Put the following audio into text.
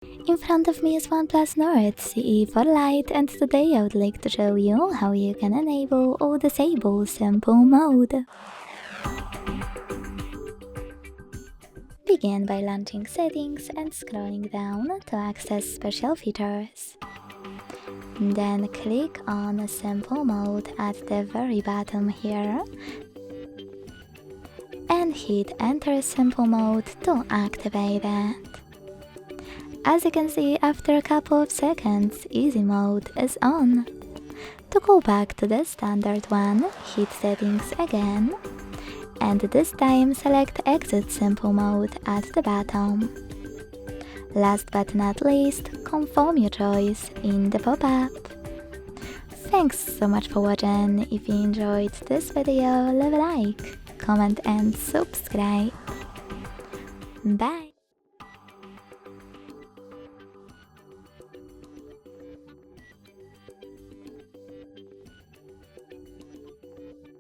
In front of me is OnePlus Nord CE4 Lite, and today I would like to show you how you can enable or disable simple mode. Begin by launching settings and scrolling down to access special features. Then click on simple mode at the very bottom here and hit enter simple mode to activate it. As you can see, after a couple of seconds, easy mode is on. To go back to the standard one, hit settings again, and this time select exit simple mode at the bottom. Last but not least, confirm your choice in the pop-up. Thanks so much for watching. If you enjoyed this video, leave a like, comment and subscribe. Bye!